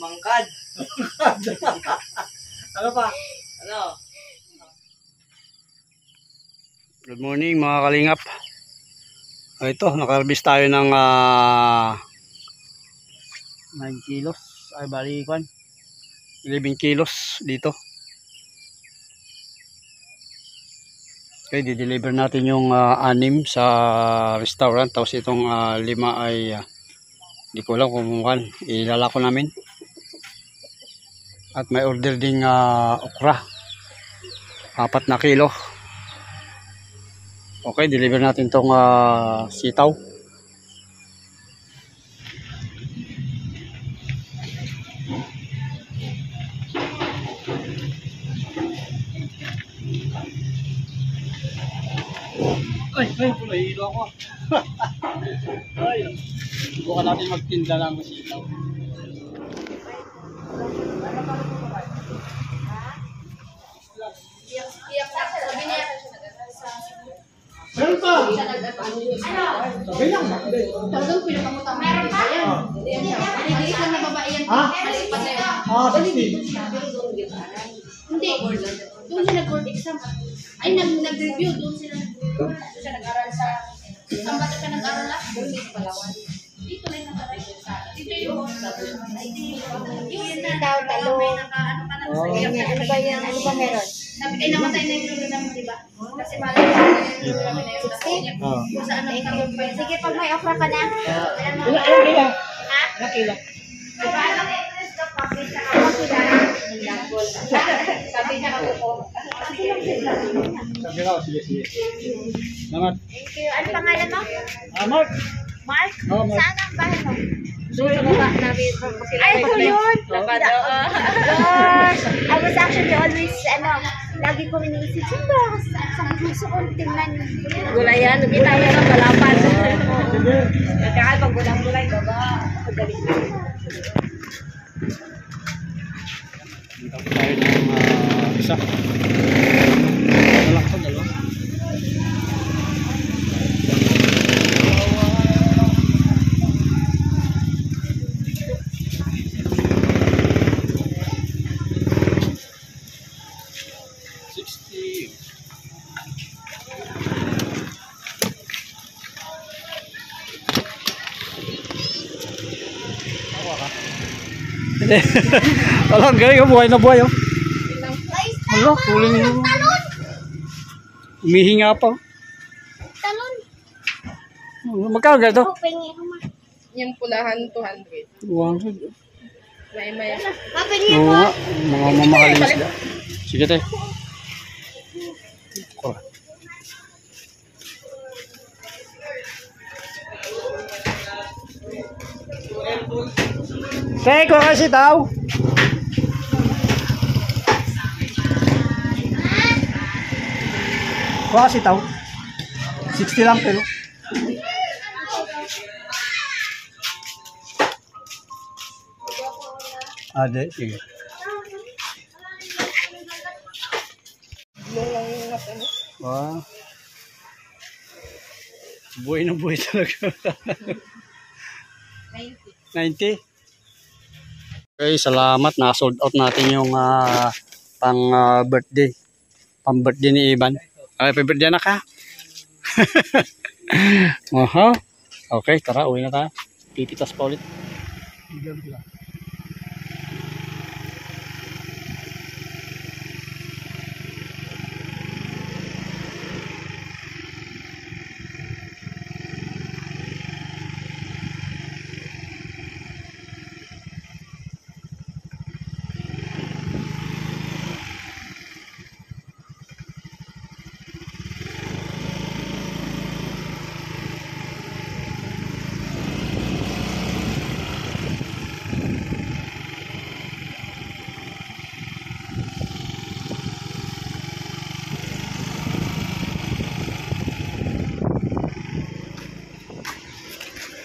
Mangkad. Ano pa? Ano? Good morning mga kalingap. Ito, nakarbis tayo ng 9 kilos. Ay bali 11 kilos dito. Okay, di-deliver natin yung 6 sa restaurant. Tapos itong 5 ay di ko alam kung ilalako namin. At may order ding okra. 4 na kilo. Okay, deliver natin tong sitaw. Ay, pulahilo ako. Ay, subukan natin magtinda ng sitaw. Sabi niya, Meron pa! sabi lang. Talagang pinakamuta. Meron pa? Maliliit lang na babae yan. Ha? Maliit pa sa'yo. 60. Hindi. Doon siya nag-board exam. Ay, nag-review. Doon sila nag-review. Doon siya nag-aral sa... Saan ba siya nag-aral lang? Doon sa Palawan. Dito lang nag-review sa... Dito yung... Yung Sitaw, talo. May naka-ano ka na sa iyo. Ano ba yan? Ano ba meron? Sabi, ay namatay na yung lolo namin, di ba? Kasi malay yung lolo namin na yung kasi niya. Kung saan ang ikabog pa yun. Sige, pag may okra ka na. Ilang kilo? Ha? Ilang kilo? Diba? Alam ko, sabi niya ako po. Sabi ko, sige. Salamat. Thank you. Ano pangalan mo? Mark! Mark? Oo, Mark. Saan ang bahay mo? So, yung baba namin. Ay, ito yun! Labado. Gosh! I was actually always, lagi kong iniisip, saan ba? Saan gusto kong tingnan? Gulayan, nakita mo ng palapan. Kaya pag gulang-gulay, baba. Pagaling. Dito tayo ng isa. Dalawa. Alam, galing, buhay na buhay. Wala, kuling yun. Umihinga pa. Talon. Magkano ganito? Pengi ako, ma. Yung pulahan, 200. 200. May. Pengi Oo ako. nga, mga mamahalin sila. Sige tayo. Teko kasi tao. Kuha si tao. 60 lang pero. Ade, sige. Wow. Buhay na buhay talaga. 90. Okay, salamat. Na-sold out natin yung birthday. Pang-birthday ni Ivan. Happy birthday na ka. Okay, tara. Uwi na tayo. Pipitas pa ulit.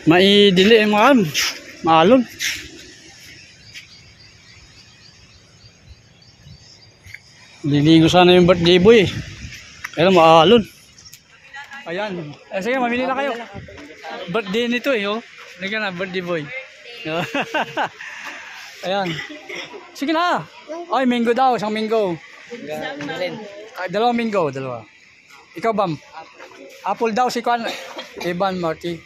Maidili yung maalon. Liligo sana yung birthday boy. Kaya maalon. Ayan. Sige, mamili na kayo. Birthday nito eh. Oh. Nagka na, birthday boy. Ayan. Sige na. Ay, mango daw. Isang mango. Ay, dalawang mango. Dalawa. Ikaw, Bam. Apple daw si Kwan. Evan Marty.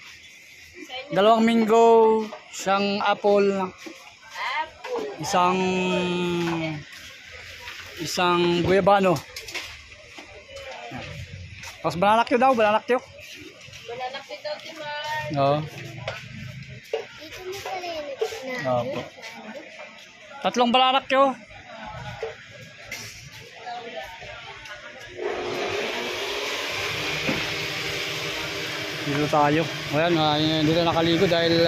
Dalawang mango. Isang apple. Isang guyabano. Tapos banana cue daw. Banana cue. Banana cue daw, Timar. Oo. Dito mo pala yun. Opo. Tatlong balanak yun. Dito tayo. Ayan, hindi na nakaligo dahil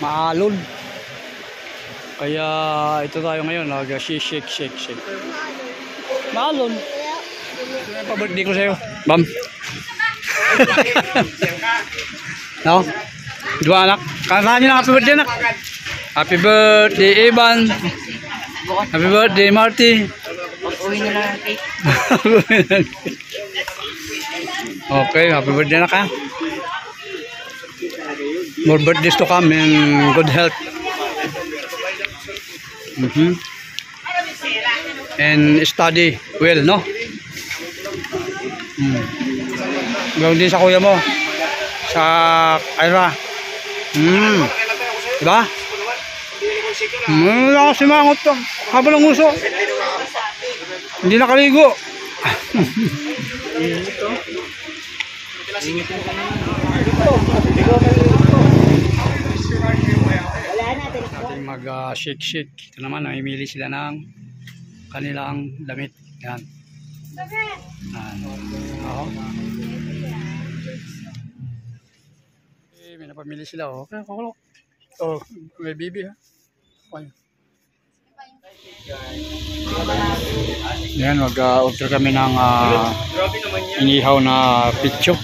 maalon. Kaya ito tayo ngayon, nag-shake. Maalon. Ito yung pa-birthday ko sa'yo. Bam. No? Dua anak. Kantahan nyo na happy birthday anak. Happy birthday Evan. Happy birthday Marty. Uwi na lang ang cake. Okay, happy birthday anak ha. More birthdays to come and good health. And study well, no? Gawin din sa kuya mo. Sa Ira. Diba? Nakasimangot to. Habang ng uso. Hindi nakaligo. Ating mag-shake. Ito naman, namimili sila ng kanilang damit. Yan. Oo. May napamili sila. Okay, kakulok. Oh, may bibi ha. Okay. Yan, mag-order kami ng inihaw na pitcho.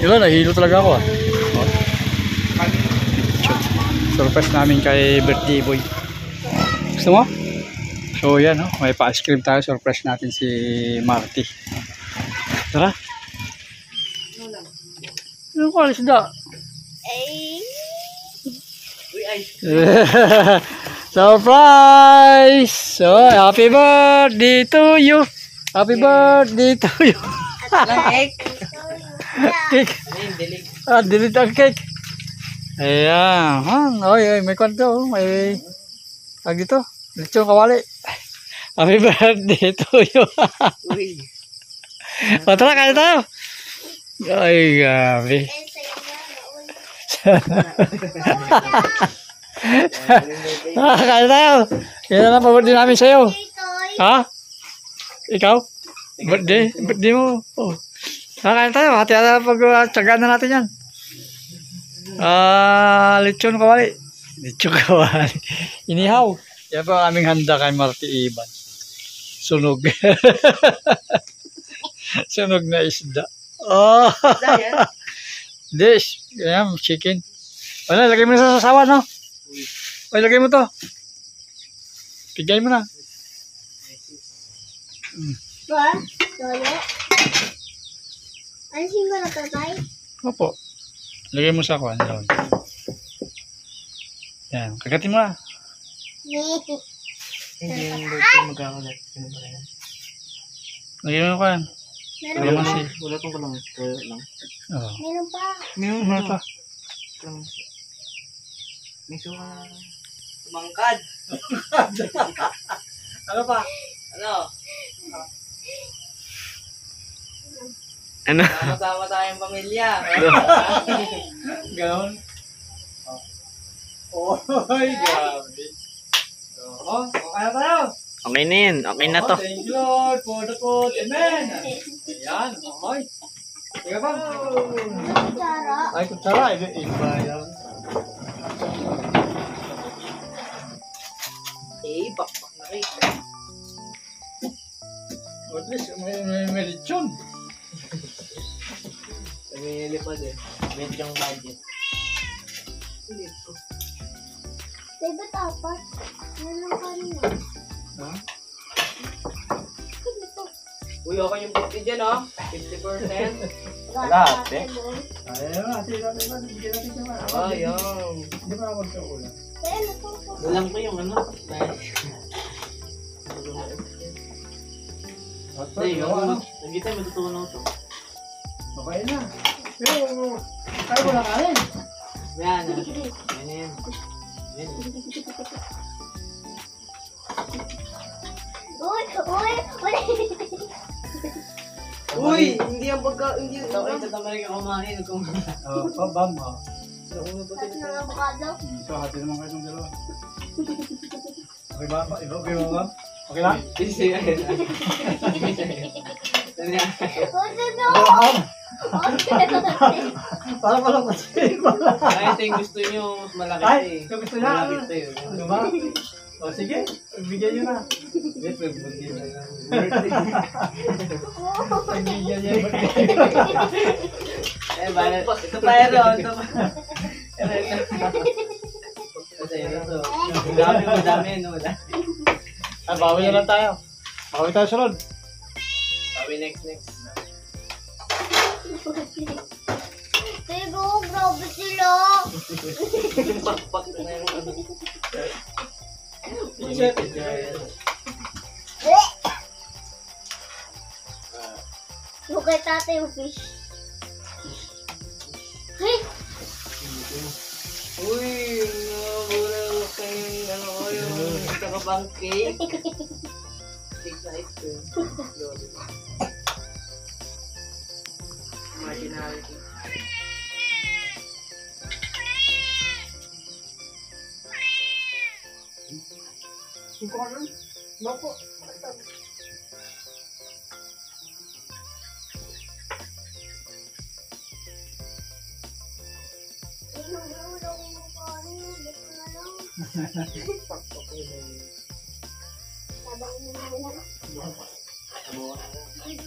Yun, nahilo talaga ako oh. Pitcho. Surprise namin kay birthday boy. Gusto mo? So yan, may pa-ice cream tayo. Surprise natin si Marty. Tara. Ano ko alis da? Surprise! So, happy birthday to you. Happy birthday to you. Cake. Delete ang cake. Ayan. Oy, may kwento. May dito. Lechon kawali. Happy birthday to you. Tara, kaya tayo. Ay, gabi. Kaya tayo. Yan na pa-birthday namin sa'yo. Ha? Ikaw? Birthday mo. Oh. Kaya tayo. Hati-hati pag-tsagaan na natin yan. Lechon kawali. Lechon kawali. Inihaw. Yan pa aming handa kay Marty Iban. Sunog. Sunog na isda. Oh. This, yan, chicken. Wala, lagay mo na sa sasawa, no? Ay, lagay mo to. Pigay mo na. Ba? Lolo? Alisin ko na tatay? Opo. Lagay mo sa kwan. Yan, kagatin mo na. Hindi yung birthday magkakalat. Lagay mo na kwan. Meron pa? Wala tong kalang. Kaya lang. Oo. Meron pa? Meron pa. May suka. Bangkad. Ano pa? Ano? Ano? Sama-sama tayong pamilya. Ganon. Oh, grabe. Oh, okay na tayo. Okay na yun. Okay na to. Thank you Lord for the food. Amen. Ayan, okay. Teka ba? Kutsara? Ay, kutsara. Iba yan. Bakbak na rin. At least, may lechon. Pamili pa din. Medyo ang budget. Diba tapat? Meron ka rin. Ha? Ano to? Uy, okay yung 50 dyan, oh. 50%. Lahat, eh. Ayun na, sige natin ba? Bigyan natin siya ba? Ayun. Hindi pa ako magkaulan. Walang ko yung ano. Hindi, Ano? hindi tayo matutunan ito. Okay na. Pero, tayo wala kain. Yan, yan. Yan. Uy, hindi ang pagka, hindi ang pagka. Ito naman yung kumain. Bam, ha. Nauna ba At ng avocado. So, hati naman kayo itong dalawa. Okay ba? Okay ba, Bam? Okay lang? Kasi ayun. Bam! Para palang kasi. Ay, ito yung gusto nyo. Mas malaki Ay, ito eh. ito gusto niya. Malaki ito eh. Ano ba? O, sige. Bigyan nyo na. Wait, wait, bunti na lang. Bigyan niya. Eh, bala. Ito pa yun. Ito pa. Kasi ito to. Madami, no? Ah, bawi na lang tayo. Bawi tayo sunod. Sabi next. Pero, grabe sila. Pakpak na yung ano. Yung kay tatay yung fish. Hey! Uy, mura kayong ano ko yung kakabang cake. Cake na ice cream. Imaginary cake. Suko ka nun? Bako.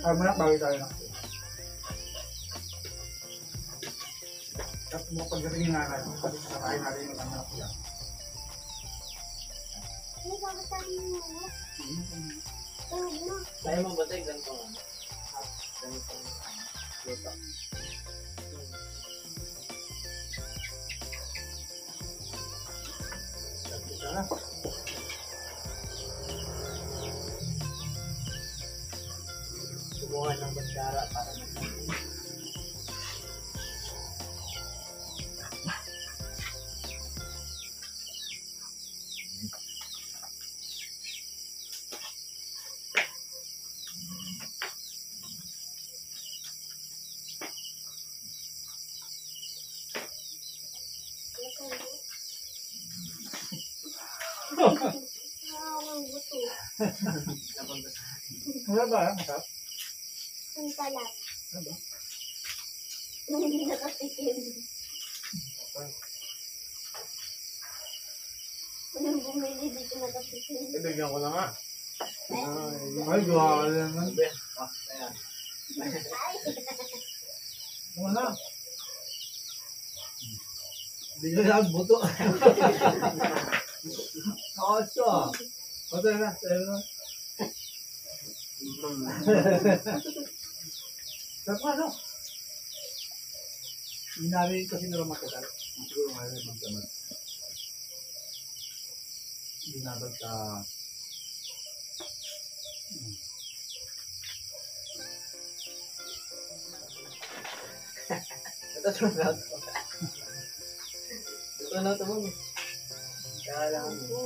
Ay, muna, bawi tayo na. Tapos mo pagdating nga natin, kakain natin yung anak niya. Kaya mo ba tayo ganito nga? Ganito nga. Luto. Subukan ng kutsara para Wala ba? Masarap? Ang talap. Ano ba? Hindi nakatikim. Anong bumili dito nakatikim? ibigyan ko na nga. Ay, gawa ka naman. Ayan. Ano na? Hindi nyo lang buto. Kaso. Kaso na. Sa'yo na. Sarap nga, no? Hinari kasi nila matagal. Siguro nga rin magdaman. Binabag sa... Ito sumunod. Ito na ito mo. Kaya lang po.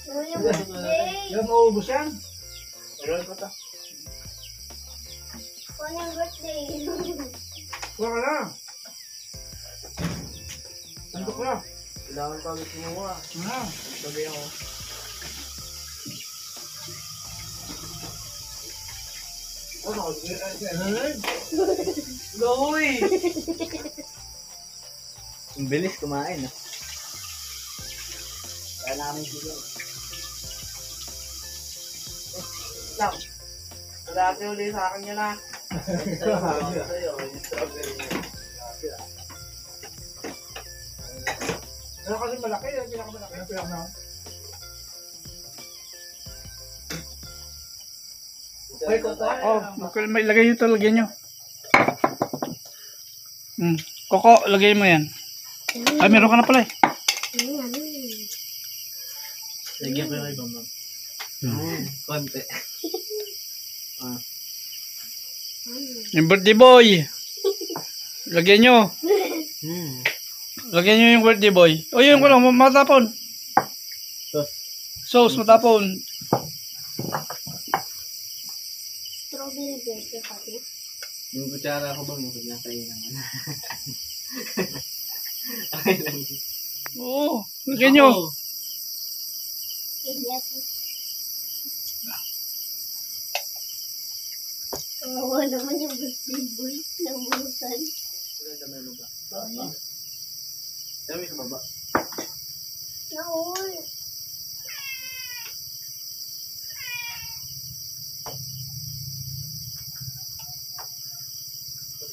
Ano yung birthday? Yan, maubos yan. Meron ko ito. Ano yung birthday? Kuha ka na. Sandok na. Kailangan pa ulit kumuha. Ano? Sabi ako. Ano? Ano rin? Loy! Ang bilis kumain ah. Kaya namin siguro. Lang. Dati uli sa akin yun ah. Ano kasi malaki? Yung pinakamalaki. Yung pinakamalaki. May lagay nyo ito, lagyan nyo. Koko, lagay mo yan. Ay, meron ka na pala eh. Lagyan ko yung ibang ma'am. Konti. Yung birthday boy. Lagyan nyo. Lagyan nyo yung birthday boy. O yun ko lang, matapon. Sauce, matapon. Strawberry better pati. Yung kutsara ko bang yung nakain naman. Okay lang. Oo, lagyan nyo. Hindi ako. Kawawa naman yung birthday boy. Namutan. Dami mo ba? Dami sa baba. Naul.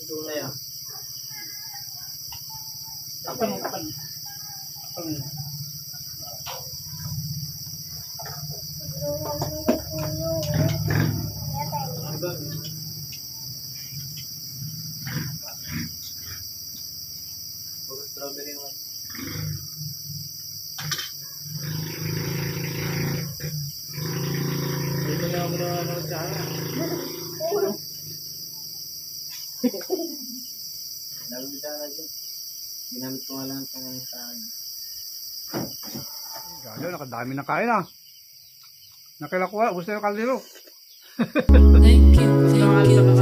Tunay ah. Tapan. Puro strawberry naman. Ito na ako na kutsara. Dami kutsara dyan. Ginamit ko nga lang ito ngayon sa akin. Galo, nakadami na kain ah. Nakilakuha, gusto na yung kaldero. Thank you.